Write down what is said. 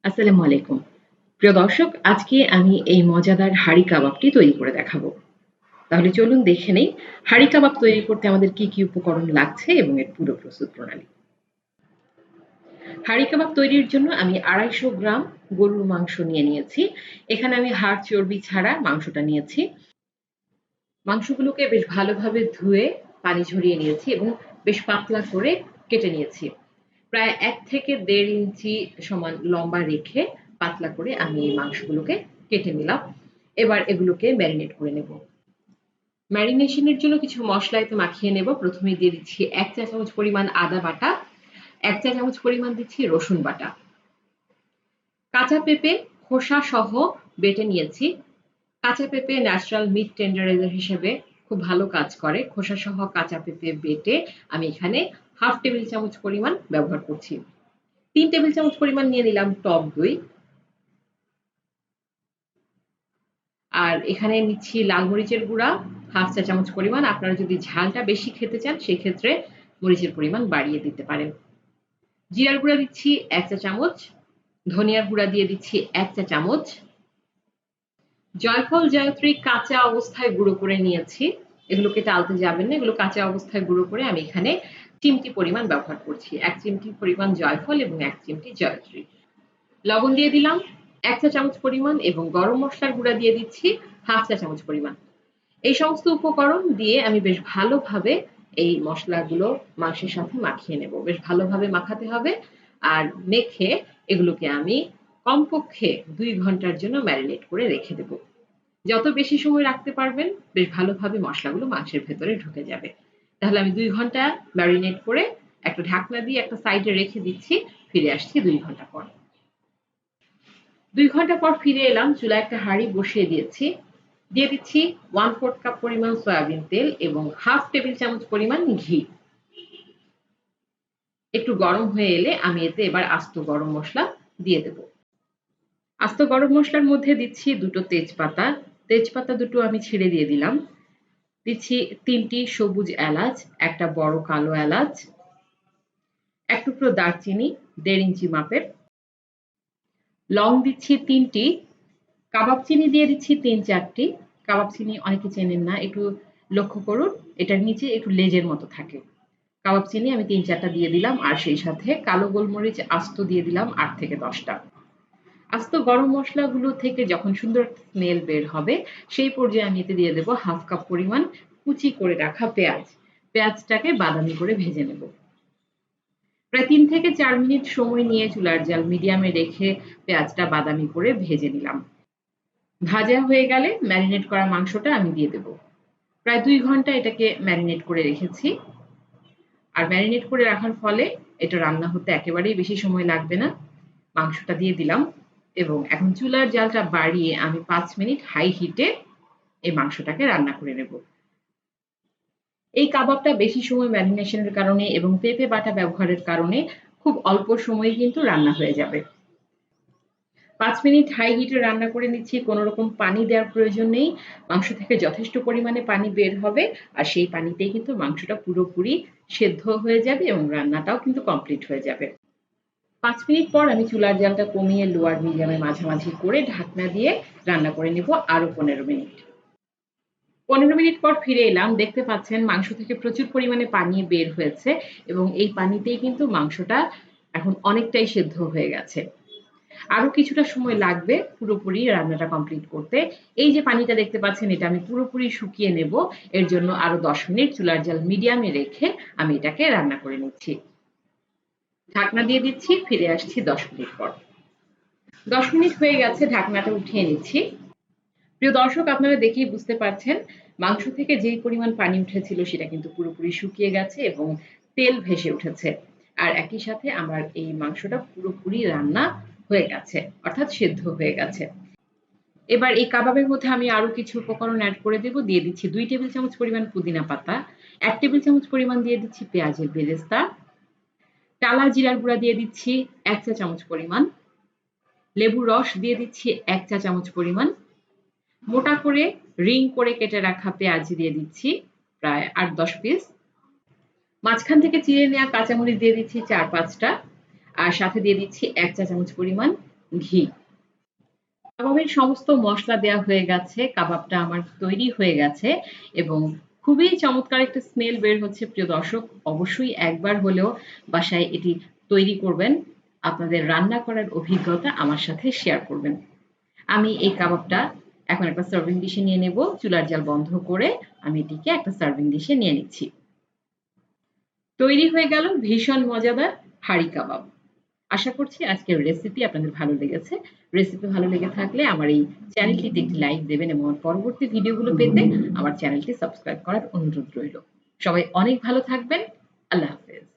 আসসালামু আলাইকুম। প্রিয় দর্শক, আজকে আমি এই মজাদার হাঁড়ি কাবাবটি তৈরি করে দেখাবো। তাহলে চলুন দেখে নেই হাঁড়ি কাবাব তৈরি করতে আমাদের কি উপকরণ লাগছে এবং এর পুরো প্রস্তুত প্রণালী। হাঁড়ি কাবাব তৈরির জন্য আমি ২৫০ গ্রাম গরুর মাংস নিয়েছি। এখানে আমি হাড় চর্বি ছাড়া মাংসটা নিয়েছি। মাংসগুলোকে বেশ ভালোভাবে ধুয়ে পানি ঝরিয়ে নিয়েছি এবং বেশ পাতলা করে কেটে নিয়েছি। প্রায় ১ থেকে ১.৫ ইঞ্চি সমান লম্বা রেখে পাতলা করে আমি এই মাংসগুলোকে কেটে নিলাম। এবার এগুলোকে ম্যারিনেট করে নেব। ম্যারিনেশনের জন্য কিছু মসলা এতে মাখিয়ে নেব। ১ম এ দিয়ে দিচ্ছি ১ চা চামচ পরিমাণ আদা বাটা, ১ চা চামচ পরিমাণ দিচ্ছি রসুন বাটা। কাঁচা পেঁপে খোসা সহ বেটে নিয়েছি। কাঁচা পেঁপে ন্যাচারাল মিট টেন্ডারাইজার হিসেবে খুব ভালো কাজ করে। খোসাসহ কাঁচা পেঁপে বেটে আমি এখানে ১/২ টেবিল চামচ পরিমাণ ব্যবহার করছি। ৩ টেবিল চামচ পরিমাণ নিয়ে নিলাম টক দই। আর এখানে নিচ্ছি লাল মরিচের গুঁড়া ১/২ চা চামচ পরিমাণ। আপনারা যদি ঝালটা বেশি খেতে চান সেক্ষেত্রে মরিচের পরিমাণ বাড়িয়ে দিতে পারেন। জিরার গুঁড়া দিচ্ছি ১ চা চামচ, ধনিয়ার গুঁড়া দিয়ে দিচ্ছি ১ চা চামচ। জয়ফল, জয়ত্রী কাঁচা অবস্থায় গুঁড়ো করে নিয়েছি। এগুলোকে টালতে যাবেন না। এগুলো কাঁচা অবস্থায় গুঁড়ো করে আমি এখানে চিমটি পরিমাণ ব্যবহার করছি। ১ চিমটি পরিমাণ জয়ফল এবং ১ চিমটি জয়ত্রী। লবণ দিয়ে দিলাম ১ চা চামচ পরিমাণ এবং গরম মসলার গুঁড়া দিয়ে দিচ্ছি ১/২ চা চামচ পরিমাণ। এই সমস্ত উপকরণ দিয়ে আমি বেশ ভালোভাবে এই মসলাগুলো মাংসের সাথে মাখিয়ে নেব। বেশ ভালোভাবে মাখাতে হবে। আর মেখে এগুলোকে আমি কমপক্ষে ২ ঘন্টার জন্য ম্যারিনেট করে রেখে দেব। যত বেশি সময় রাখতে পারবেন, বেশ ভালোভাবে মসলাগুলো মাংসের ভেতরে ঢুকে যাবে। তাহলে আমি ২ ঘন্টা ম্যারিনেট করে একটা ঢাকনা দিয়ে একটা সাইডে রেখে দিচ্ছি। ফিরে আসছি ২ ঘন্টা পর। ২ ঘন্টা পর ফিরে এলাম। চুলায় একটা হাঁড়ি বসিয়ে দিয়েছি। দিয়ে দিচ্ছি ১/৪ কাপ পরিমাণ সয়াবিন তেল এবং ১/২ টেবিল চামচ পরিমাণ ঘি। একটু গরম হয়ে এলে আমি এতে এবার আস্ত গরম মসলা দিয়ে দেব। আস্ত গরম মসলার মধ্যে দিচ্ছি ২ টো তেজপাতা। তেজপাতা দুটো আমি ছিঁড়ে দিয়ে দিলাম। দিচ্ছি ৩ টি সবুজ এলাচ, একটা বড় কালো এলাচ, ১ টুকরো দারচিনি ১.৫ ইঞ্চি মাপের। লং দিচ্ছি ৩ টি। কাবাব চিনি দিয়ে দিচ্ছি ৩-৪ টি। কাবাব চিনি অনেকে চেনেন না। একটু লক্ষ্য করুন, এটার নিচে একটু লেজের মতো থাকে। কাবাব চিনি আমি ৩-৪ টা দিয়ে দিলাম। আর সেই সাথে কালো গোলমরিচ আস্ত দিয়ে দিলাম ৮ থেকে ১০ টা। আস্ত গরম মসলাগুলো থেকে যখন সুন্দর একটা স্মেল বের হবে, সেই পর্যায়ে আমি এতে দিয়ে দেব ১/২ কাপ পরিমাণ কুচি করে রাখা পেঁয়াজ। পেঁয়াজটাকে বাদামি করে ভেজে নেব। প্রায় ৩ থেকে ৪ মিনিট সময় নিয়ে চুলার জাল মিডিয়ামে রেখে পেঁয়াজটা বাদামি করে ভেজে নিলাম। ভাজা হয়ে গেলে ম্যারিনেট করা মাংসটা আমি দিয়ে দেব। প্রায় ২ ঘন্টা এটাকে ম্যারিনেট করে রেখেছি। আর ম্যারিনেট করে রাখার ফলে এটা রান্না হতে একেবারেই বেশি সময় লাগবে না। মাংসটা দিয়ে দিলাম এবং এখন চুলার জালটা বাড়িয়ে আমি ৫ মিনিট হাই হিটে এই মাংসটাকে রান্না করে নেব। এই কাবাবটা বেশি সময় ম্যারিনেশনের কারণে এবং পেঁপে বাটা ব্যবহারের কারণে খুব অল্প সময়ে কিন্তু রান্না হয়ে যাবে। ৫ মিনিট হাই হিটে রান্না করে নিচ্ছি। কোনো রকম পানি দেওয়ার প্রয়োজন নেই। মাংস থেকে যথেষ্ট পরিমাণে পানি বের হবে। আর সেই পানিতেই কিন্তু মাংসটা পুরোপুরি সেদ্ধ হয়ে যাবে এবং রান্নাটাও কিন্তু কমপ্লিট হয়ে যাবে। ৫ মিনিট পর আমি চুলার জালটা কমিয়ে লো আর মিডিয়ামে মাঝামাঝি করে ঢাকনা দিয়ে রান্না করে নেব আরো ১৫ মিনিট। ১৫ মিনিট পর ফিরে এলাম। দেখতে পাচ্ছেন মাংস থেকে প্রচুর পরিমাণে পানি বের হয়েছে এবং এই পানিতেই কিন্তু মাংসটা এখন অনেকটাই সেদ্ধ হয়ে গেছে। আরো কিছুটা সময় লাগবে পুরোপুরি রান্নাটা কমপ্লিট করতে। এই যে পানিটা দেখতে পাচ্ছেন এটা আমি পুরোপুরি শুকিয়ে নেব। এর জন্য আরো ১০ মিনিট চুলার জাল মিডিয়ামে রেখে আমি এটাকে রান্না করে নিচ্ছি। ঢাকনা দিয়ে দিচ্ছি, ফিরে আসছি ১০ মিনিট পর। ১০ মিনিট হয়ে গেছে, ঢাকনাটা উঠিয়ে নিচ্ছি। প্রিয় দর্শক, আপনারা দেখেই বুঝতে পারছেন মাংস থেকে যেই পরিমাণ পানি উঠেছিল সেটা কিন্তু পুরোপুরি শুকিয়ে গেছে এবং তেল ভেসে উঠেছে। আর একই সাথে আমার এই মাংসটা পুরোপুরি রান্না হয়ে গেছে, অর্থাৎ সেদ্ধ হয়ে গেছে। এবার এই কাবাবের মধ্যে আমি আরো কিছু উপকরণ এড করে দেব। দিয়ে দিচ্ছি ২ টেবিল চামচ পরিমাণ পুদিনা পাতা, ১ টেবিল চামচ পরিমাণ দিয়ে দিচ্ছি পেঁয়াজের বেরেস্তা, টালা জিরার গুঁড়া দিয়ে দিচ্ছি ১ চা চামচ পরিমাণ, লেবুর রস দিয়ে দিচ্ছি ১ চা চামচ পরিমাণ, মোটা করে রিং করে কেটে রাখা পেঁয়াজ দিয়ে দিচ্ছি প্রায় ৮-১০ পিস, মাঝখান থেকে চিড়ে নেওয়া কাঁচামরিচ দিয়ে দিচ্ছি ৪-৫ টা, আর সাথে দিয়ে দিচ্ছি ১ চা চামচ পরিমাণ ঘি। কাবাবের সমস্ত মসলা দেওয়া হয়ে গেছে, কাবাবটা আমার তৈরি হয়ে গেছে এবং খুবই চমৎকার একটা স্মেল বের হচ্ছে। প্রিয় দর্শক, অবশ্যই একবার হলেও বাসায় এটি তৈরি করবেন। আপনাদের রান্না করার অভিজ্ঞতা আমার সাথে শেয়ার করবেন। আমি এই কাবাবটা এখন একটা সার্ভিং ডিশে নিয়ে নেব। চুলার জাল বন্ধ করে আমি এটিকে একটা সার্ভিং ডিশে নিয়ে নিচ্ছি। তৈরি হয়ে গেল ভীষণ মজাদার হাঁড়ি কাবাব। আশা করছি আজকের রেসিপি আপনাদের ভালো লেগেছে। রেসিপি ভালো লেগে থাকলে আমার এই চ্যানেলটিতে একটি লাইক দেবেন এবং পরবর্তী ভিডিওগুলো পেতে আমার চ্যানেলটি সাবস্ক্রাইব করার অনুরোধ রইল। সবাই অনেক ভালো থাকবেন। আল্লাহ হাফেজ।